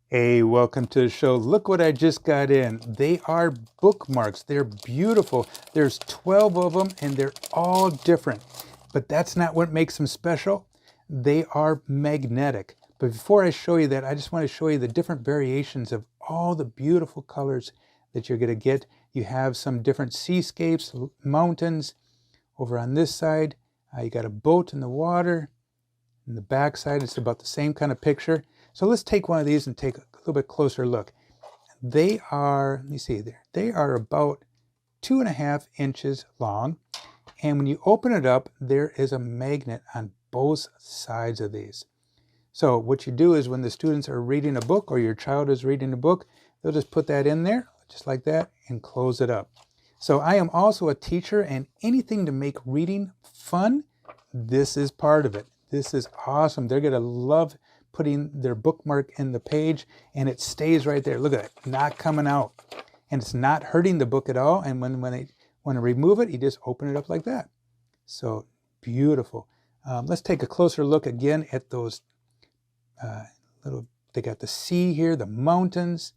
Hey, welcome to the show. Look what I just got in. They are bookmarks. They're beautiful. There's 12 of them and they're all different. But that's not what makes them special. They are magnetic. But before I show you that, I just want to show you the different variations of all the beautiful colors that you're going to get. You have some different seascapes, mountains. Over on this side, you got a boat in the water. In the back side, it's about the same kind of picture. So let's take one of these and take a little bit closer look. They are, let me see there, they are about 2.5 inches long. And when you open it up, there is a magnet on both sides of these. So what you do is when the students are reading a book or your child is reading a book, they'll just put that in there, just like that, and close it up. So I am also a teacher, and anything to make reading fun, this is part of it. This is awesome. They're going to love putting their bookmark in the page, and it stays right there. Look at it, not coming out. And it's not hurting the book at all. And when they want to remove it, you just open it up like that. So beautiful. Let's take a closer look again at those they got the sea here, the mountains,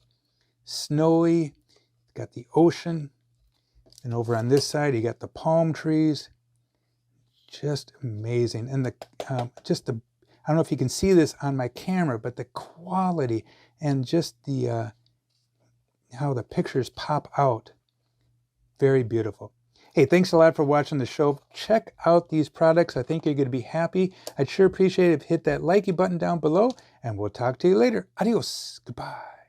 snowy, got the ocean. And over on this side, you got the palm trees. Just amazing. And I don't know if you can see this on my camera, but the quality and just the how the pictures pop out. Very beautiful. Hey, thanks a lot for watching the show. Check out these products. I think you're going to be happy. I'd sure appreciate it if you hit that likey button down below, and we'll talk to you later. Adios. Goodbye.